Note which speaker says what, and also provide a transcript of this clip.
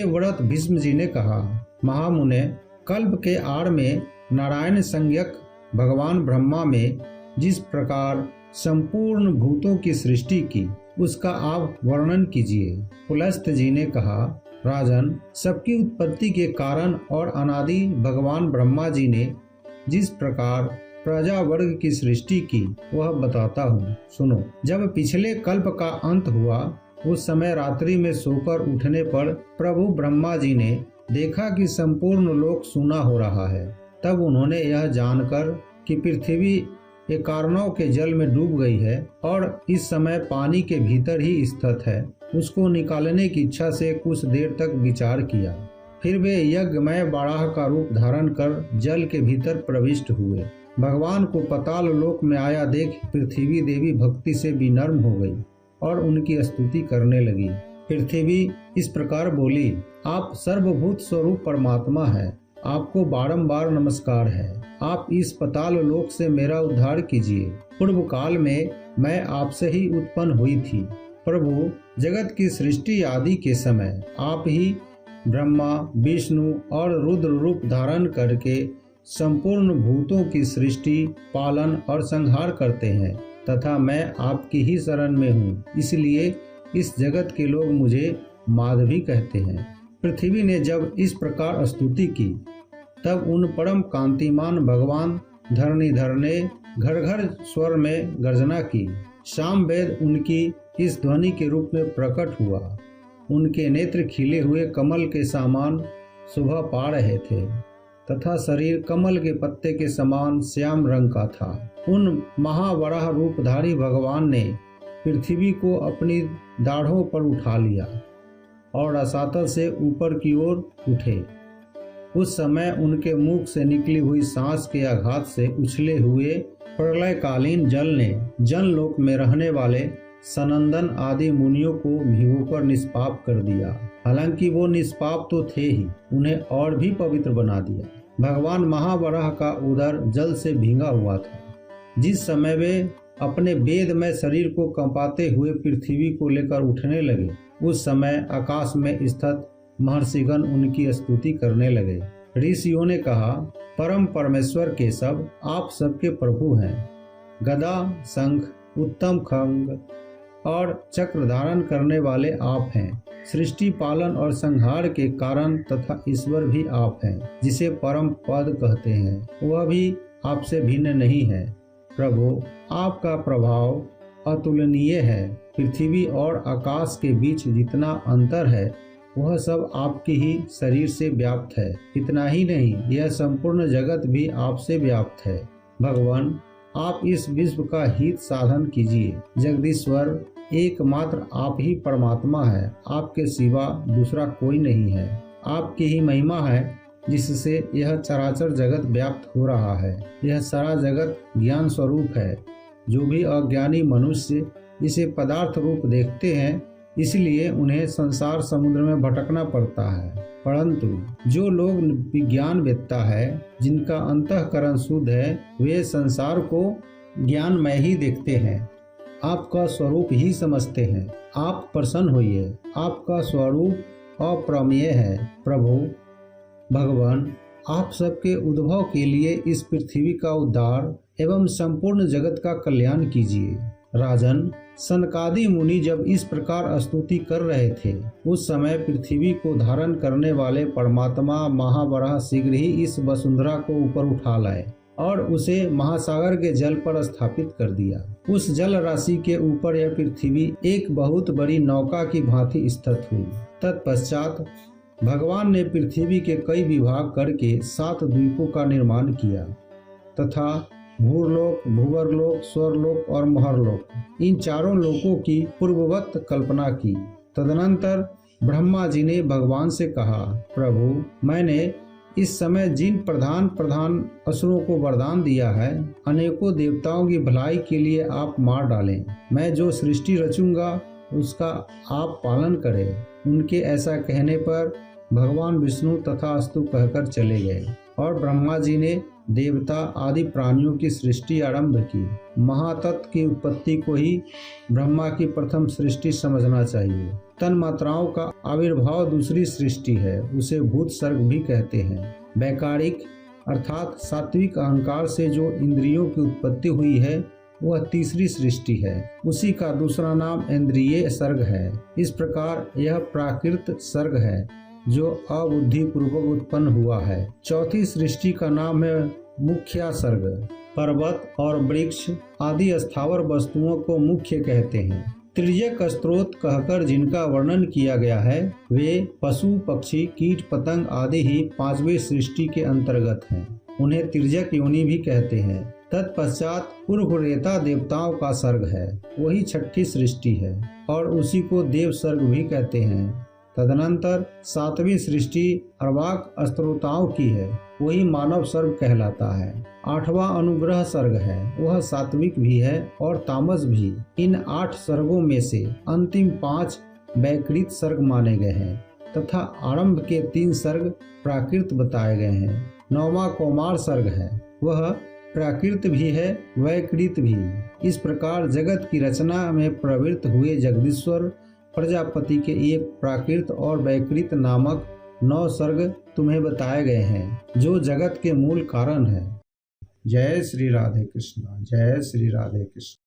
Speaker 1: व्रत भीष्म जी ने कहा, महामुने, कल्प के आड़ में नारायण संज्ञक भगवान ब्रह्मा में जिस प्रकार संपूर्ण भूतों की सृष्टि की, उसका आप वर्णन कीजिए। पुलस्त्य जी ने कहा, राजन, सबकी उत्पत्ति के कारण और अनादि भगवान ब्रह्मा जी ने जिस प्रकार प्रजा वर्ग की सृष्टि की, वह बताता हूँ, सुनो। जब पिछले कल्प का अंत हुआ, उस समय रात्रि में सोकर उठने पर प्रभु ब्रह्मा जी ने देखा कि संपूर्ण लोक सूना हो रहा है। तब उन्होंने यह जानकर कि पृथ्वी एकार्णव के जल में डूब गई है और इस समय पानी के भीतर ही स्थित है, उसको निकालने की इच्छा से कुछ देर तक विचार किया। फिर वे यज्ञमय बाराह का रूप धारण कर जल के भीतर प्रविष्ट हुए। भगवान को पाताल लोक में आया देख पृथ्वी देवी भक्ति से विनम्र हो गई और उनकी स्तुति करने लगी। पृथ्वी इस प्रकार बोली, आप सर्वभूत स्वरूप परमात्मा है, आपको बारंबार नमस्कार है। आप इस पाताल लोक से मेरा उद्धार कीजिए। पूर्व काल में मैं आपसे ही उत्पन्न हुई थी। प्रभु, जगत की सृष्टि आदि के समय आप ही ब्रह्मा, विष्णु और रुद्र रूप धारण करके संपूर्ण भूतों की सृष्टि, पालन और संहार करते हैं तथा मैं आपकी ही शरण में हूँ, इसलिए इस जगत के लोग मुझे माधवी कहते हैं। पृथ्वी ने जब इस प्रकार स्तुति की, तब उन परम कांतिमान भगवान धरणीधर ने घर घर स्वर में गर्जना की। सामवेद उनकी इस ध्वनि के रूप में प्रकट हुआ। उनके नेत्र खिले हुए कमल के समान शोभा पा रहे थे तथा शरीर कमल के पत्ते के समान श्याम रंग का था। उन महावराह रूपधारी भगवान ने पृथ्वी को अपनी दाढ़ों पर उठा लिया और रसातल से ऊपर की ओर उठे। उस समय उनके मुख से निकली हुई सांस के आघात से उछले हुए प्रलयकालीन जल ने जनलोक में रहने वाले सनंदन आदि मुनियों को भिगोकर निष्पाप कर दिया। हालांकि वो निष्पाप तो थे ही, उन्हें और भी पवित्र बना दिया। भगवान महावराह का उदर जल से भींगा हुआ था। जिस समय वे अपने वेदमय शरीर को कंपाते हुए पृथ्वी को लेकर उठने लगे, उस समय आकाश में स्थित महर्षिगण उनकी स्तुति करने लगे। ऋषियों ने कहा, परम परमेश्वर केशव, आप सबके प्रभु हैं। गदा, शंख, उत्तम खंग और चक्र धारण करने वाले आप हैं। सृष्टि, पालन और संहार के कारण तथा ईश्वर भी आप हैं, जिसे परम पद कहते हैं, वह भी आपसे भिन्न नहीं है। प्रभु, आपका प्रभाव अतुलनीय है। पृथ्वी और आकाश के बीच जितना अंतर है, वह सब आपके ही शरीर से व्याप्त है। इतना ही नहीं, यह संपूर्ण जगत भी आपसे व्याप्त है। भगवान, आप इस विश्व का हित साधन कीजिए। जगदीश्वर, एकमात्र आप ही परमात्मा है, आपके सिवा दूसरा कोई नहीं है। आपकी ही महिमा है जिससे यह चराचर जगत व्याप्त हो रहा है। यह सारा जगत ज्ञान स्वरूप है। जो भी अज्ञानी मनुष्य इसे पदार्थ रूप देखते हैं, इसलिए उन्हें संसार समुद्र में भटकना पड़ता है। परंतु जो लोग विज्ञान वेत्ता है, जिनका अंतःकरण शुद्ध है, वे संसार को ज्ञानमय ही देखते हैं, आपका स्वरूप ही समझते हैं। आप प्रसन्न होइए, आपका स्वरूप अप्रमेय है। प्रभु भगवान, आप सबके उद्भव के लिए इस पृथ्वी का उद्धार एवं संपूर्ण जगत का कल्याण कीजिए। राजन, सनकादि मुनि जब इस प्रकार स्तुति कर रहे थे, उस समय पृथ्वी को धारण करने वाले परमात्मा महावराह शीघ्र ही इस वसुंधरा को ऊपर उठा लाए और उसे महासागर के जल पर स्थापित कर दिया। उस जल राशि के ऊपर यह पृथ्वी एक बहुत बड़ी नौका की भांति स्थित हुई। तत्पश्चात भगवान ने पृथ्वी के कई विभाग करके 7 द्वीपों का निर्माण किया तथा भूरलोक, भूवरलोक, स्वर्लोक और महरलोक, इन चारों लोकों की पूर्ववत कल्पना की। तदनंतर ब्रह्मा जी ने भगवान से कहा, प्रभु, मैंने इस समय जिन प्रधान असुरों को वरदान दिया है, अनेकों देवताओं की भलाई के लिए आप मार डालें। मैं जो सृष्टि रचूंगा उसका आप पालन करें। उनके ऐसा कहने पर भगवान विष्णु तथास्तु कहकर चले गए और ब्रह्मा जी ने देवता आदि प्राणियों की सृष्टि आरंभ की। महातत्व की उत्पत्ति को ही ब्रह्मा की प्रथम सृष्टि समझना चाहिए। तन मात्राओं का आविर्भाव दूसरी सृष्टि है, उसे भूत सर्ग भी कहते हैं। वैकारिक अर्थात सात्विक अहंकार से जो इंद्रियों की उत्पत्ति हुई है वह तीसरी सृष्टि है, उसी का दूसरा नाम इंद्रिय सर्ग है। इस प्रकार यह प्राकृत सर्ग है जो अबुद्धि पूर्वक उत्पन्न हुआ है। चौथी सृष्टि का नाम है मुख्या सर्ग। पर्वत और वृक्ष आदि स्थावर वस्तुओं को मुख्य कहते हैं। तिर्यक स्त्रोत कहकर जिनका वर्णन किया गया है वे पशु पक्षी कीट पतंग आदि ही पांचवी सृष्टि के अंतर्गत हैं। उन्हें तिर्यक योनि भी कहते हैं। तत्पश्चात पूर्वरेता देवताओं का सर्ग है, वही छठी सृष्टि है और उसी को देव सर्ग भी कहते हैं। तदनंतर सातवीं सृष्टि अर्वाक स्त्रोताओं की है, वही मानव सर्ग कहलाता है। आठवां अनुग्रह सर्ग है, वह सात्विक भी है और तामस भी। इन 8 सर्गों में से अंतिम 5 वैकृत सर्ग माने गए हैं तथा आरंभ के 3 सर्ग प्राकृत बताए गए हैं। 9वां कौमार सर्ग है, वह प्राकृत भी है वैकृत भी। इस प्रकार जगत की रचना में प्रवृत्त हुए जगदीश्वर प्रजापति के एक प्राकृत और वैकृत नामक 9 सर्ग तुम्हें बताए गए हैं जो जगत के मूल कारण है। जय श्री राधे कृष्ण, जय श्री राधे कृष्ण।